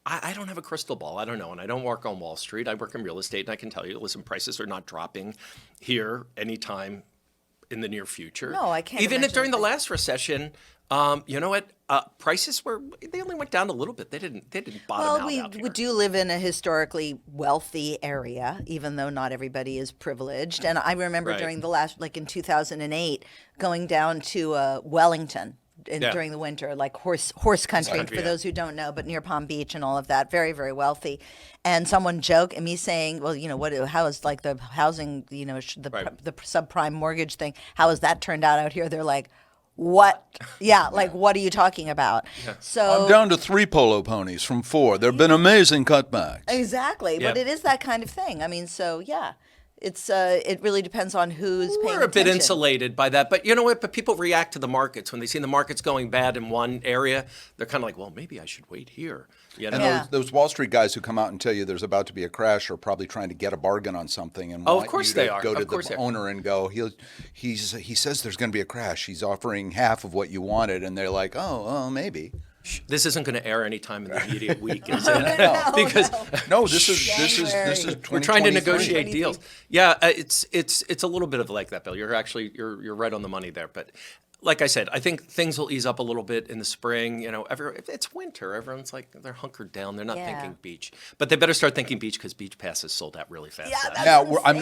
I don't have a crystal ball. I don't know, and I don't work on Wall Street. I work in real estate, and I can tell you, listen, prices are not dropping here anytime in the near future. No, I can't Even imagine during the that. last recession, you know what? Prices they only went down a little bit. They didn't bottom Well, out we out here. do live in a historically wealthy area, even though not everybody is privileged. And I remember Right. during the last, like in 2008, going down to Wellington during the winter, like horse country, country, for yeah. those who don't know, but near Palm Beach and all of that, very, very wealthy. And someone joked, and me saying, well, how is like the housing, Right. the subprime mortgage thing, how has that turned out here? They're like, what? Yeah, like, what are you talking about? So I'm down to 3 polo ponies from 4. There have been amazing cutbacks. Exactly, but Yeah. it is that kind of thing. I mean, so yeah, it's it really depends on who's paying We're a bit attention. insulated by that, but you know what? But people react to the markets when they see the markets going bad in one area. They're kind of like, well, maybe I should wait here. And Yeah. those Wall Street guys who come out and tell you there's about to be a crash are probably trying to get a bargain on something and Oh, of want course you they to are. go to Of course the they are. owner and go, he says there's going to be a crash. He's offering half of what you wanted, and they're like, oh, maybe. This isn't going to air anytime in the immediate week, is it? Because No, this is 2023. we're trying to negotiate deals. Yeah, it's a little bit of like that, Bill. You're right on the money there, but. Like I said, I think things will ease up a little bit in the spring. It's winter. Everyone's like they're hunkered down. They're not Yeah. thinking beach, but they better start thinking beach because beach passes sold out really fast. Yeah, that's Now, what I'm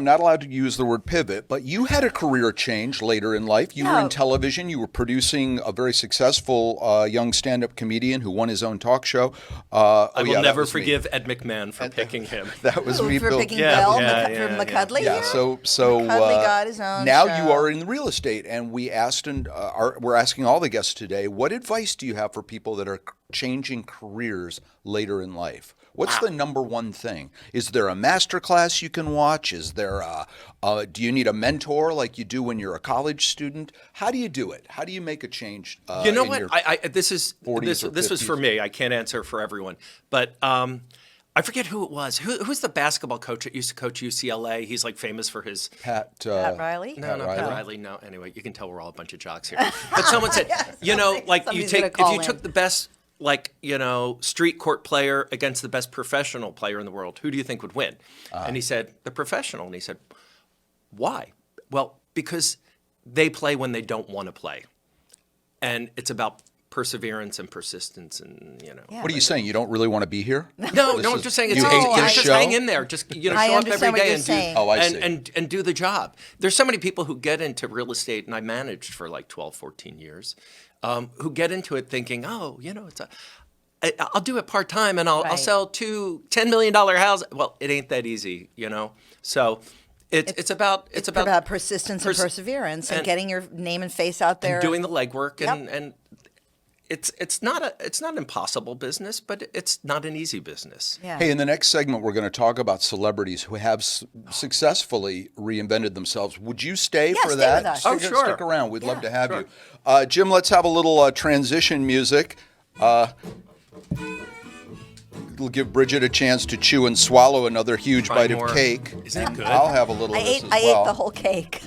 not allowed to use the word pivot, but you had a career change later in life. You were Yeah. in television. You were producing a very successful young stand-up comedian who won his own talk show. I will that never was me. forgive Ed McMahon for picking him. That was Ooh, me, for Bill. picking Yeah, Bill yeah, for yeah, McCuddy. Yeah, so McCuddy got his own now show. you are in real estate, and we asked, and we're asking all the guests today, what advice do you have for people that are changing careers later in life? What's the number one thing? Is there a master class you can watch? Is there do you need a mentor like you do when you're a college student? How do you do it? How do you make a change? You know in what? your This 40s or was for 50s? me. I can't answer for everyone, but I forget who it was. Who's the basketball coach that used to coach UCLA? He's like famous for his. Pat Riley? No, Pat not Riley? Pat Riley. No. Anyway, you can tell we're all a bunch of jocks here. But someone said, like Somebody's gonna if call you in. took the best, street court player against the best professional player in the world, who do you think would win? And he said, the professional. And he said, why? Well, because they play when they don't want to play. And it's about perseverance and persistence, and Yeah. What are you saying? You don't really want to be here? No, I'm just saying it's you hate this just show? hang in there. Just show I up every understand what day you're and saying. do Oh, I see. and do the job. There's so many people who get into real estate, and I managed for like 12, 14 years, who get into it thinking, oh, I'll do it part time and I'll Right. sell two $10 million houses. Well, it ain't that easy, So it's about persistence and perseverance and and- getting your name and face out there. doing the legwork Yep. and it's not an impossible business, but it's not an easy business. Yeah. Hey, in the next segment, we're going to talk about celebrities who have successfully reinvented themselves. Would you stay Yeah, for stay that? with us. Oh, sure. Stick around. We'd love to have sure. you. Jim, let's have a little transition music. It'll give Bridget a chance to chew and swallow another huge Try bite more. of cake. Isn't it good? I'll have a little I of this ate as I well. ate the whole cake.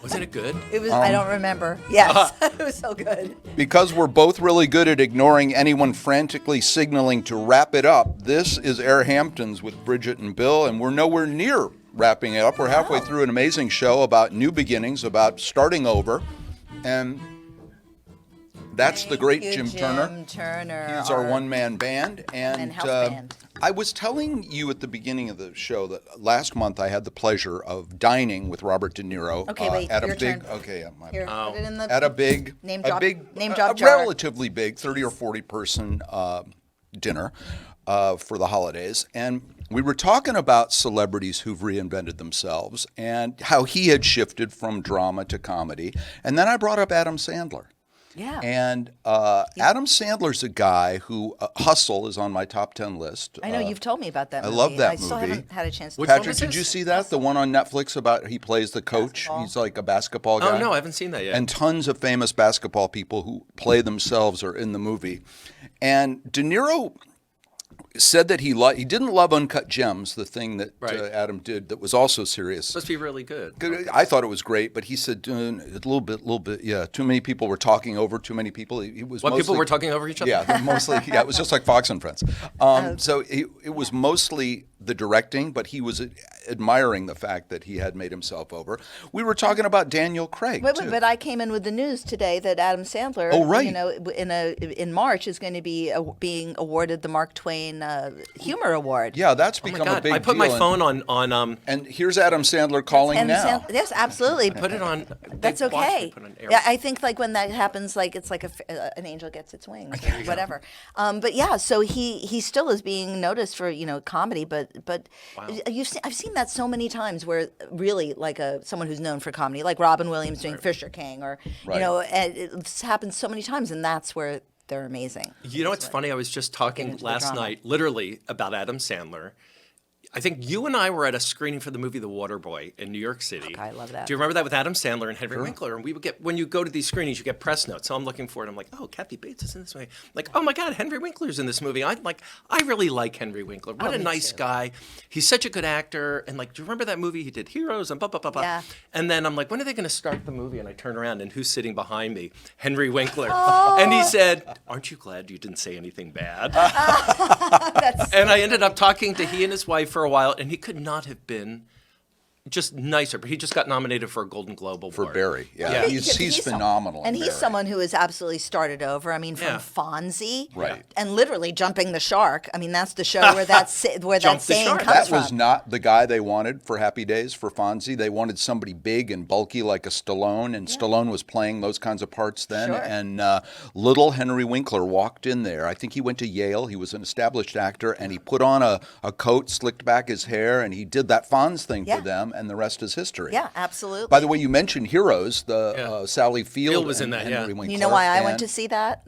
Wasn't it good? It was I don't remember. Yes. It was so good. Because we're both really good at ignoring anyone frantically signaling to wrap it up, this is AirHamptons with Bridget and Bill, and we're nowhere near wrapping it up. We're halfway through an amazing show about new beginnings, about starting over, and that's the great Thank you, Jim Turner. Jim Turner. He's our one-man band, and house band. I was telling you at the beginning of the show that last month I had the pleasure of dining with Robert De Niro Okay, wait, at a your big. turn. Okay, yeah, Here, put it in the at a big, name a drop- big, name a drop jar. relatively big 30 or 40 person dinner for the holidays, and we were talking about celebrities who've reinvented themselves and how he had shifted from drama to comedy, and then I brought up Adam Sandler. Yeah. And Adam Sandler's a guy who Hustle is on my top 10 list. I know you've told me about that I movie. love that I still movie. haven't had a chance to Which one Patrick, is did this? you see that? The one on Netflix about he plays the coach. Basketball. He's like a basketball guy. Oh no, I haven't seen that yet. And tons of famous basketball people who play themselves are in the movie. And De Niro said that he didn't love Uncut Gems, the thing that Right. Adam did that was also serious. Supposed to be really good. I thought it was great, but he said a little bit. Yeah, too many people were talking over too many people. He was What, mostly, people were talking over each other? Yeah, they're mostly. Yeah, it was just like Fox and Friends. So it was mostly the directing, but he was admiring the fact that he had made himself over. We were talking about Daniel Craig Wait, too. but I came in with the news today that Adam Sandler, Oh, right. in March is going to be being awarded the Mark Twain Humor Award. Yeah, that's Oh my become a God, big I put deal. my phone on And here's Adam Sandler calling And now. yes, absolutely. put it on. That's they watched me okay. put it on air. Yeah, I think like when that happens, like it's like an angel gets its wings, or whatever. But yeah, so he still is being noticed for comedy, but I've seen that so many times where really like someone who's known for comedy, like Robin Williams doing Fisher King, or Right. and it's happened so many times, and that's where they're amazing. You know what's funny? I was just talking into the last drama. night, literally, about Adam Sandler. I think you and I were at a screening for the movie The Waterboy in New York City. Okay, I love that. Do you remember that with Adam Sandler and Henry Winkler? And we would get, when you go to these screenings, you get press notes. So I'm looking for it. I'm like, oh, Kathy Bates is in this movie. Like, oh my God, Henry Winkler's in this movie. I really like Henry Winkler. What a me nice too. guy. He's such a good actor. And like, do you remember that movie? He did Heroes and blah, blah, blah, blah. Yeah. And then I'm like, when are they going to start the movie? And I turn around and who's sitting behind me? Henry Winkler. And he said, aren't you glad you didn't say anything bad? And I ended up talking to he and his wife for a while, and he could not have been just nicer. But he just got nominated for a Golden Globe Award. For Barry, yeah. Yeah. He's phenomenal. And in he's Barry. someone who has absolutely started over. I mean, from Yeah. Fonzie, Right. and literally jumping the shark. I mean, that's the show where where Jump that the saying shark. comes That was from. not the guy they wanted for Happy Days for Fonzie. They wanted somebody big and bulky like a Stallone, and Stallone was playing those kinds of parts then. Sure. And little Henry Winkler walked in there. I think he went to Yale. He was an established actor, and he put on a coat, slicked back his hair, and he did that Fonz thing Yeah. for them, and the rest is history. Yeah, absolutely. By the way, you mentioned Heroes. The Yeah. Sally Field Field was in and that, Henry yeah. Winkler. You know why I went and- to see that?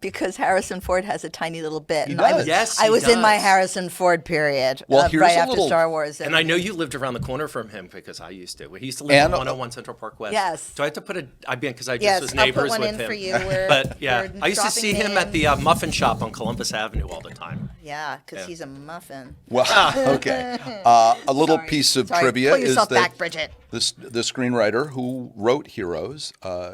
Because Harrison Ford has a tiny little bit. He and I does. was, Yes, I he was in my does. Harrison Ford period. Well, here's right a after little- Star Wars. And I know you lived around the corner from him because I used to. He used to live And- on 101 Central Park West. Yes. Do I have to put because I just Yes, was I'll put neighbors one with in him. for you. We're- But yeah, we're I used to see dropping him at the muffin shop on Columbus Avenue all the time. Yeah, because he's a muffin. Well, okay. A little Sorry. piece of Sorry. trivia Pull is yourself that back, Bridget. the screenwriter who wrote Heroes,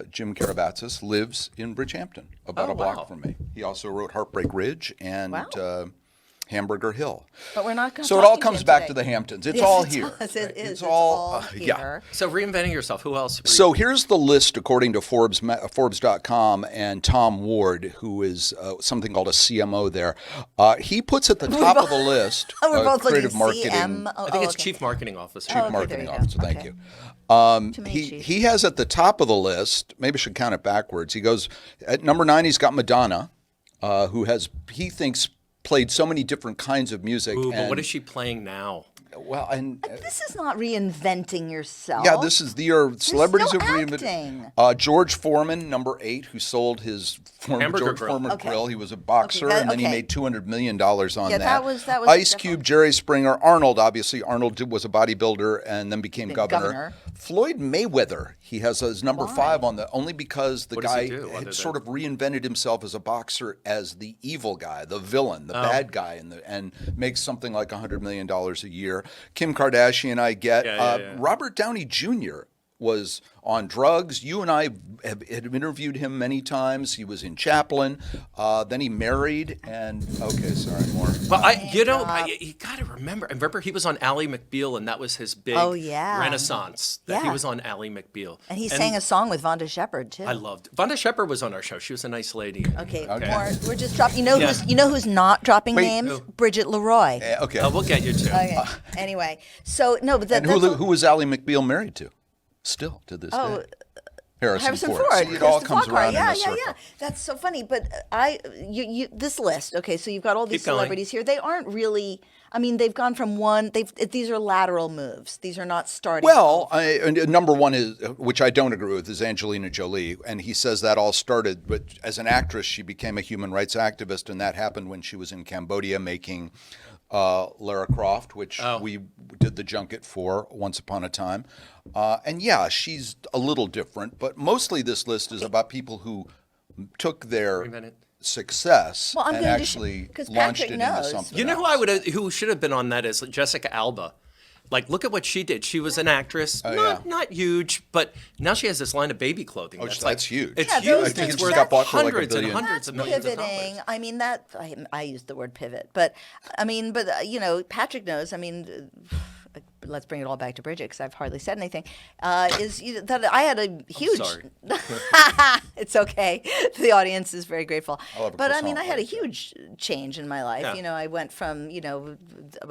Jim Karabatsis, lives in Bridgehampton, about Oh, a block wow. from me. He also wrote Heartbreak Ridge, and Wow. Hamburger Hill. But we're not going to So it all comes back to the Hamptons. It's all Yes, here. it does. It is. It's all here. yeah. So reinventing yourself. Who else? So here's the list according to Forbes.com and Tom Ward, who is something called a CMO there. He puts at the top of the list We're both creative looking marketing. CM. I think it's Chief Marketing Officer. Oh, okay, Marketing there you go. officer. Thank Okay. you. Too many chiefs. He has at the top of the list. Maybe I should count it backwards. He goes at number 9. He's got Madonna, who he thinks played so many different kinds of music. Ooh, but and, what is she playing now? Well, and This is not reinventing yourself. yeah, this is the celebrities still of acting. George Foreman, number 8, who sold his former Hamburger George grill. Foreman Okay. grill. He was a boxer, Okay, and then he okay. made $200 million on Yeah, that. that was Ice definitely- Cube, Jerry Springer, Arnold. Obviously, Arnold was a bodybuilder and then became governor. Floyd Mayweather. He has his number 5 on the only because the What does guy he do other had sort than- of reinvented himself as a boxer as the evil guy, the villain, the bad guy, and makes something like $100 million a year. Kim Kardashian, I get. Yeah. Robert Downey Jr. was on drugs. You and I had interviewed him many times. He was in Chaplin. Then he married, and okay, sorry, more. But you got to remember. I remember he was on Ally McBeal, and that was his big Oh, yeah. renaissance. That he Yeah. was on Ally McBeal, And he sang a song with Vonda Shepard too. I loved. Vonda Shepard was on our show. She was a nice lady. Okay, more. We're just dropping. You know Yeah. who's not dropping Wait, names? who? Bridget LeRoy. Okay. We'll get you to. Okay. Anyway, so no, but And who was Ally McBeal married to? Still to this day. Harrison Ford. See, it all Kristen comes Flockhart. around Yeah, in a yeah, circle. yeah. That's so funny. But this list. Okay, so you've got all these Keep going. celebrities here. They aren't really. I mean, they've gone from one. These are lateral moves. These are not starting. Well, and number 1 is, which I don't agree with, is Angelina Jolie, and he says that all started. But as an actress, she became a human rights activist, and that happened when she was in Cambodia making Lara Croft, which we did the junket for once upon a time. And yeah, she's a little different, but mostly this list is about people who took their Reinvented. success Well, I'm and going to actually 'cause launched Patrick it into knows. something. You know else. who should have been on that is Jessica Alba. Like, look at what she did. She was an actress, not huge, but now she has this line of baby clothing. That's huge. It's Yeah, huge. those It's things worth got bought for like $1 hundreds and billion. hundreds of millions of pivoting. dollars. I mean that I used the word pivot, but Patrick knows. I mean, let's bring it all back to Bridget because I've hardly said anything. That I had a huge. sorry. It's okay. The audience is very grateful. have a But I croissant mean, I had a later. huge change in my life. Yeah. You know, I went from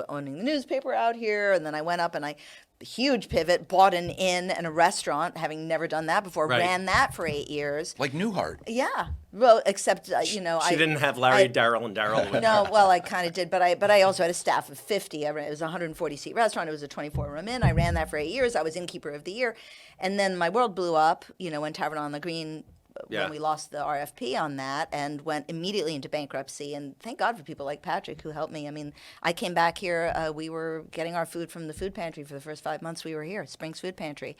owning the newspaper out here, and then I went up and huge pivot, bought an inn and a restaurant, having never done that before. Right. Ran that for 8 years. Like Newhart. Yeah. Well, except She didn't have Larry, Daryl, and Daryl with No, her. well, I kind of did, but I also had a staff of 50. It was a 140-seat restaurant. It was a 24-room inn. I ran that for 8 years. I was innkeeper of the year, and then my world blew up. When Tavern on the Green. Yeah. When we lost the RFP on that and went immediately into bankruptcy. And thank God for people like Patrick who helped me. I mean, I came back here. We were getting our food from the food pantry for the first 5 months we were here, Springs Food Pantry,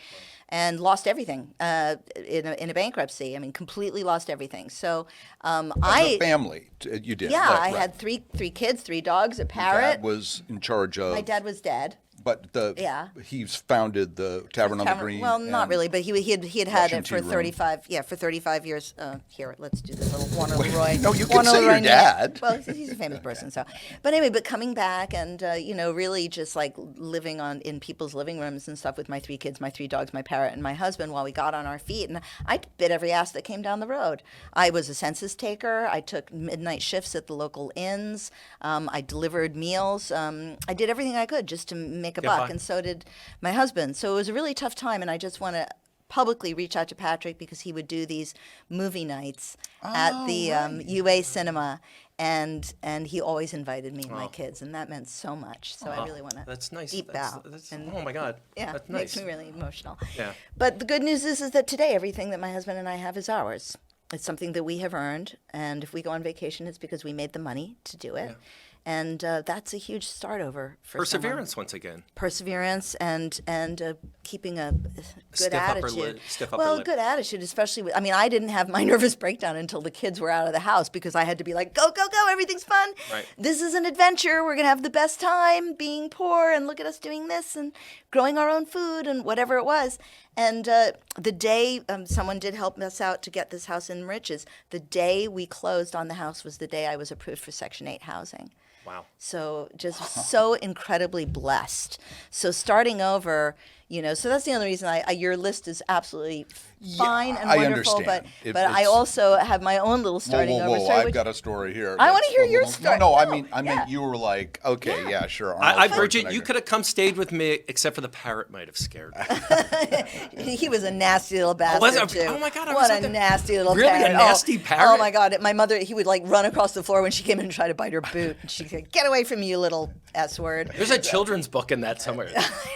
and lost everything in a bankruptcy. I mean, completely lost everything. So The family, you did. yeah, right, I right. had three kids, 3 dogs, a parrot. Dad was in charge of. My dad was dead. But Yeah. he's founded the Tavern on the Green. Well, not and- really, but he had had Russian it for tea room. 35 years. Here, let's do this little Warner LeRoy. No, you can Warner say your LeRoy dad. Well, he's a famous person, so. But anyway, but coming back and really just like living in people's living rooms and stuff with my 3 kids, my 3 dogs, my parrot, and my husband while we got on our feet, and I bit every ass that came down the road. I was a census taker. I took midnight shifts at the local inns. I delivered meals. I did everything I could just to make a Get buck, by. and so did my husband. So it was a really tough time, and I just want to publicly reach out to Patrick because he would do these movie nights at the UA Cinema, and he always invited me and my kids, and that meant so much. So I really want to That's nice. deep That's- bow. that's- and oh my God. yeah, That's it makes nice. me really emotional. Yeah. But the good news is that today everything that my husband and I have is ours. It's something that we have earned, and if we go on vacation, it's because we made the money to do it. And that's a huge start over for someone. Perseverance once again. Perseverance and keeping a good Stiff upper attitude. lip- stiff upper well, lip. good attitude, especially with, I mean, I didn't have my nervous breakdown until the kids were out of the house because I had to be like, go, go, go, everything's fun. Right. This is an adventure. We're going to have the best time being poor, and look at us doing this and growing our own food and whatever it was. And the day someone did help us out to get this house in Riches, the day we closed on the house was the day I was approved for Section 8 housing. Wow. So just so incredibly blessed. So starting over, so that's the only reason your list is absolutely fine and I wonderful. understand. But I also have my own little starting over story. I've got a story here. I want to that's hear a your little- story. No, I yeah. meant you were like, okay, yeah, sure. Arnold I Bridget, Schwarzenegger. you could have come stayed with me, except for the parrot might have scared me. He was a nasty little bastard was it? too. Oh my God, I What was a like a- nasty little Really? A parrot. nasty parrot? Oh my God, my mother, he would like run across the floor when she came in and try to bite her boot. And she'd say, "Get away from me, you little S word." There's a children's book in that somewhere.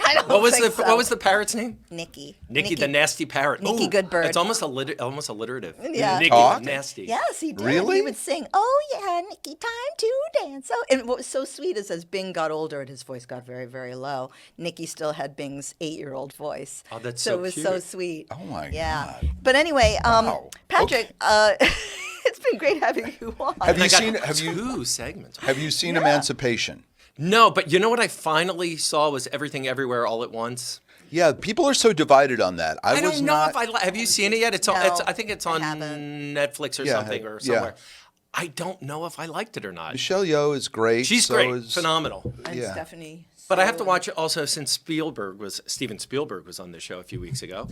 I don't What was think so. What was the parrot's name? Nikki. Nikki the nasty parrot. Nikki Ooh, Goodbird. It's almost alliterative. Yeah. Nikki Talk? the nasty. Yes, he did. Really? He would sing, "Oh yeah, Nikki, time to dance." So, and what was so sweet is as Bing got older and his voice got very, very low, Nikki still had Bing's 8-year-old voice. Oh, that's so so it was so cute. sweet. Oh my Yeah. God. But anyway, Wow. Patrick, it's been great having you on. Have you I got seen? Have you? two segments? Have you seen Emancipation? No, but you know what I finally saw was Everything Everywhere All at Once. Yeah, people are so divided on that. I was don't know not, if have you seen it yet? It's on. No, I think it's I on haven't. Netflix or Yeah, something or yeah. somewhere. I don't know if I liked it or not. Michelle Yeoh is great. She's so great, is- phenomenal. And yeah. Stephanie. But I have to watch it also since Steven Spielberg was on the show a few weeks ago.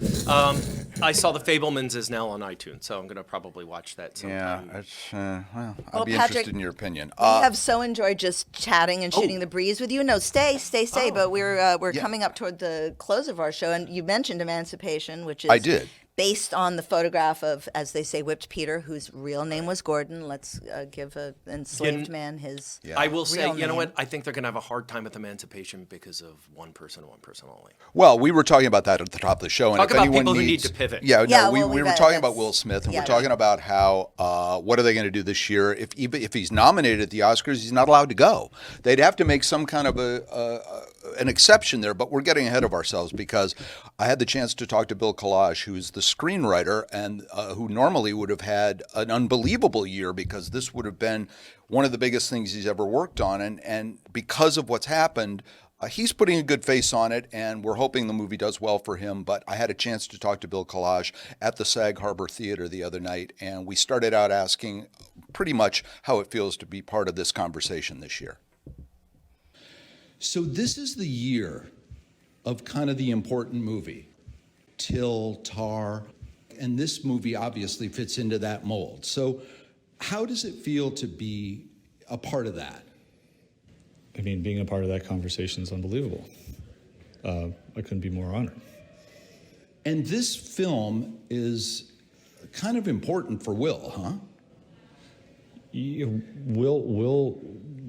I saw The Fabelmans is now on iTunes, so I'm going to probably watch that Yeah, sometime. it's, well, I'd Well, be Patrick, interested in your opinion. We have so enjoyed just chatting and shooting the breeze with you. No, stay. Oh. But we're coming up toward the close of our show, and you mentioned Emancipation, which is I did. based on the photograph of, as they say, Whipped Peter, whose real name was Gordon. Let's give an enslaved man his. I will say, real you know name. what? I think they're going to have a hard time with Emancipation because of one person only. Well, we were talking about that at the top of the show. And Talk if about anyone people who need needs, to pivot. Yeah, Yeah, no, well, we were that's- talking about Will Smith, and yeah, we're talking about how what are they going to do this year? If he's nominated at the Oscars, he's not allowed to go. They'd have to make some kind of an exception there. But we're getting ahead of ourselves because I had the chance to talk to Bill Collage, who's the screenwriter and who normally would have had an unbelievable year because this would have been one of the biggest things he's ever worked on, and because of what's happened. He's putting a good face on it, and we're hoping the movie does well for him. But I had a chance to talk to Bill Collage at the Sag Harbor Theater the other night, and we started out asking pretty much how it feels to be part of this conversation this year. So this is the year of kind of the important movie, Till, Tar, and this movie obviously fits into that mold. So how does it feel to be a part of that? I mean, being a part of that conversation is unbelievable. I couldn't be more honored. And this film is kind of important for Will, huh? Will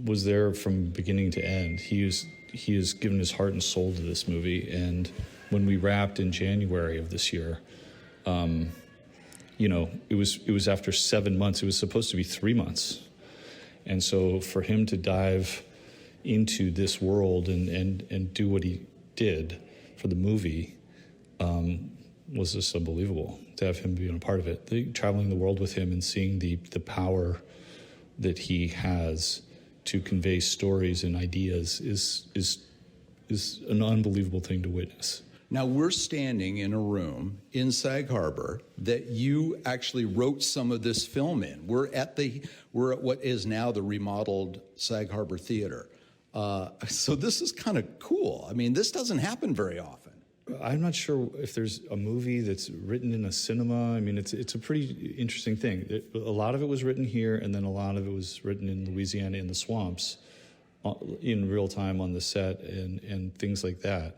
was there from beginning to end. He has given his heart and soul to this movie. And when we wrapped in January of this year, it was after 7 months. It was supposed to be 3 months. And so for him to dive into this world and do what he did for the movie was just unbelievable. To have him being a part of it, traveling the world with him and seeing the power that he has to convey stories and ideas is an unbelievable thing to witness. Now, we're standing in a room in Sag Harbor that you actually wrote some of this film in. We're at what is now the remodeled Sag Harbor Theater. So this is kind of cool. I mean, this doesn't happen very often. I'm not sure if there's a movie that's written in a cinema. I mean, it's a pretty interesting thing. A lot of it was written here, and then a lot of it was written in Louisiana in the swamps, in real time on the set and things like that.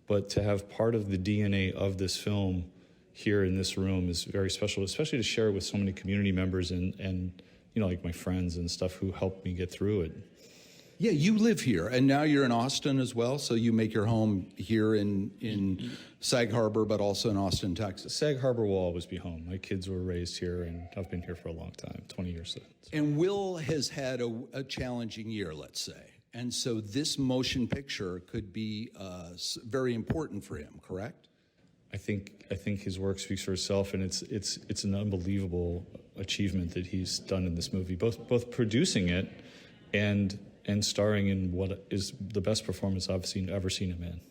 But to have part of the DNA of this film here in this room is very special, especially to share it with so many community members and like my friends and stuff who helped me get through it. Yeah, you live here, and now you're in Austin as well, so you make your home here in Sag Harbor, but also in Austin, Texas. Sag Harbor will always be home. My kids were raised here, and I've been here for a long time, 20 years. And Will has had a challenging year, let's say. And so this motion picture could be very important for him, correct? I think his work speaks for itself, and it's an unbelievable achievement that he's done in this movie, both producing it and starring in what is the best performance I've ever seen him in.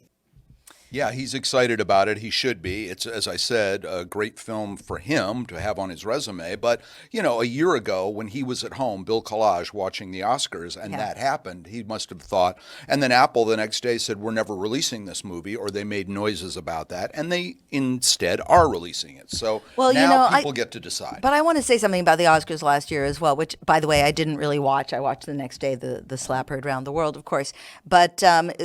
Yeah, he's excited about it. He should be. It's, as I said, a great film for him to have on his resume. But, you know, a year ago when he was at home, Bill Collage, watching the Oscars, and that happened, he must have thought. And then Apple the next day said, we're never releasing this movie, or they made noises about that. And they instead are releasing it. So now people get to decide. But I want to say something about the Oscars last year as well, which, by the way, I didn't really watch. I watched the next day, the slap heard around the world, of course. But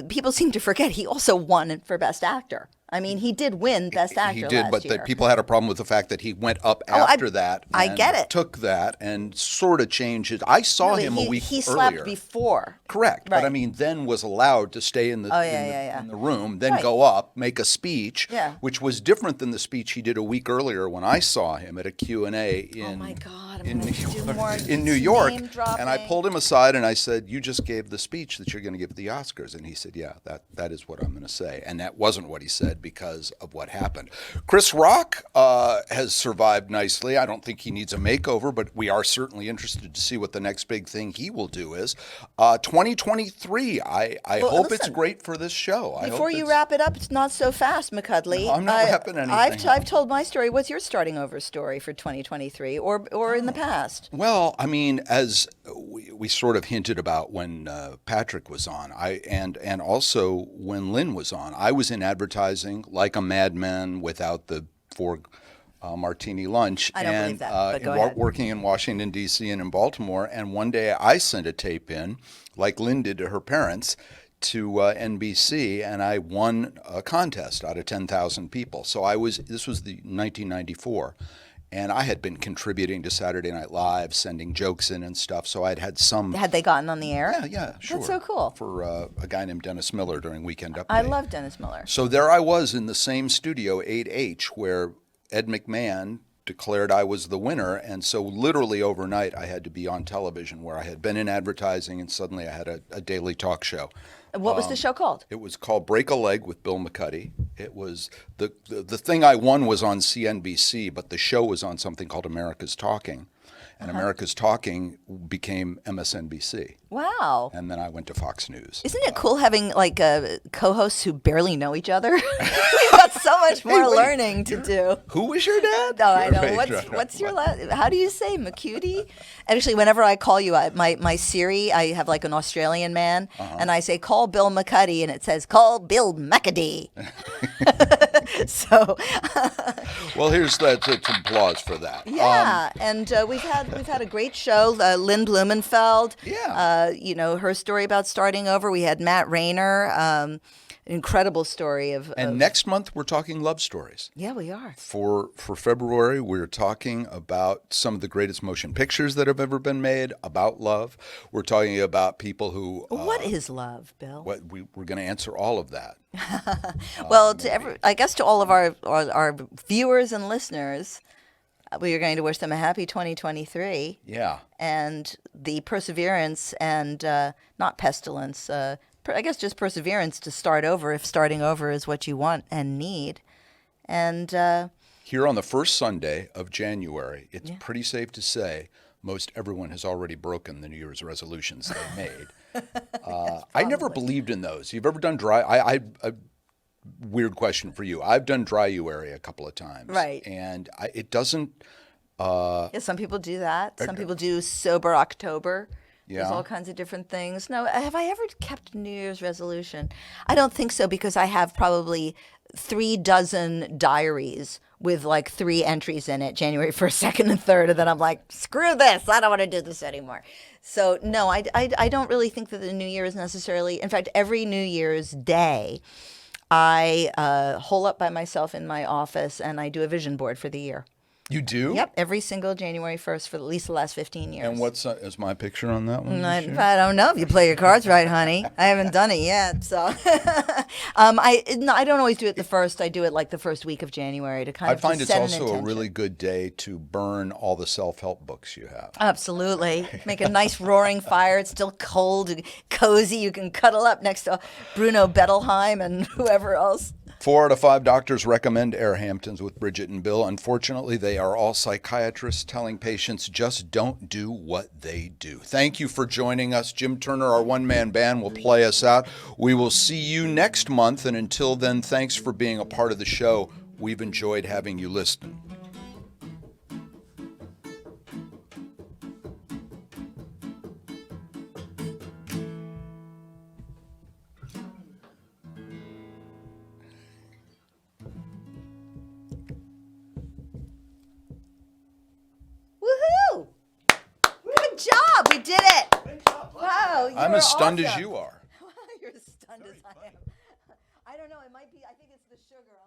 people seem to forget he also won for Best Actor. I mean, he did win Best Actor He did, last but year. people had a problem with the fact that he went up after that. I And get it. Took that and sort of changed it. I saw him a week He earlier. slapped before. Correct, Right. but I mean, then was allowed to stay in the in the room, then go up, make a speech, which was different than the speech he did a week earlier when I saw him at a Q&A in Oh my God! I'm in gonna New do York, more in New York, name dropping. and I pulled him aside and I said, "You just gave the speech that you're going to give at the Oscars," and he said, "Yeah, that is what I'm going to say," and that wasn't what he said because of what happened. Chris Rock has survived nicely. I don't think he needs a makeover, but we are certainly interested to see what the next big thing he will do is. 2023. I hope it's listen, great for this show. Before you wrap it up, it's not so fast, McCuddy. No, I'm not wrapping anything I've told my story. What's your starting over story for 2023 or in the past? Well, I mean, as we sort of hinted about when Patrick was on, and also when Lynn was on, I was in advertising like a madman without the four martini lunch. I don't believe that, but go ahead. Working in Washington, D.C. and in Baltimore. And one day I sent a tape in, like Lynn did to her parents, to NBC, and I won a contest out of 10,000 people. So this was the 1994. And I had been contributing to Saturday Night Live, sending jokes in and stuff. So I'd had some. Had they gotten on the air? Yeah, sure. That's so cool. For a guy named Dennis Miller during Weekend Update. I love Dennis Miller. So there I was in the same studio, 8H, where Ed McMahon declared I was the winner. And so literally overnight, I had to be on television where I had been in advertising, and suddenly I had a daily talk show. What was the show called? It was called Break a Leg with Bill McCuddy. It was the thing I won was on CNBC, but the show was on something called America's Talking. And America's Talking became MSNBC. Wow. And then I went to Fox News. Isn't it cool having like co-hosts who barely know each other? We've got so much more learning to do. Who was your dad? No, I know. Right. What's your last? How do you say McCuddy? Actually, whenever I call you, my Siri, I have like an Australian man, and I say call Bill McCuddy, and it says call Bill McCuddy. So. Well, here's that. It's applause for that. Yeah, and we've had a great show. Lynn Blumenfeld. Yeah. Her story about starting over. We had Matt Raynor. An incredible story of. And next month we're talking love stories. Yeah, we are. For February, we're talking about some of the greatest motion pictures that have ever been made about love. We're talking about people who. What is love, Bill? We're going to answer all of that. Well, I guess to all of our viewers and listeners, we are going to wish them a happy 2023. Yeah. And the perseverance and not pestilence. I guess just perseverance to start over if starting over is what you want and need. And here on the first Sunday of January, it's pretty safe to say most everyone has already broken the New Year's resolutions they made. I never believed in those. You've ever done dry? I weird question for you. I've done dryuary a couple of times. Right. And it doesn't. Yeah, some people do that. Some people do sober October. There's Yeah. all kinds of different things. No, have I ever kept a New Year's resolution? I don't think so, because I have probably 36 diaries with like 3 entries in it, January 1st, 2nd, and 3rd, and then I'm like, screw this, I don't want to do this anymore. So no, I don't really think that the New Year is necessarily, in fact, every New Year's Day, I hole up by myself in my office and I do a vision board for the year. You do? Yep, every single January 1st for at least the last 15 years. And is my picture on that one? I don't know if you play your cards right, honey. I haven't done it yet, so I don't always do it the first. I do it like the first week of January to kind of. I find just it's set an also a intention. really good day to burn all the self-help books you have. Absolutely. Make a nice roaring fire. It's still cold and cozy. You can cuddle up next to Bruno Bettelheim and whoever else. 4 out of 5 doctors recommend AirHamptons with Bridget and Bill. Unfortunately, they are all psychiatrists telling patients just don't do what they do. Thank you for joining us. Jim Turner, our one-man band, will play us out. We will see you next month, and until then, thanks for being a part of the show. We've enjoyed having you listen. Woohoo! Good job. We did it. Wow. I'm were as stunned as awesome. you are. You're as stunned as I am. I don't know. It might be, I think it's the sugar.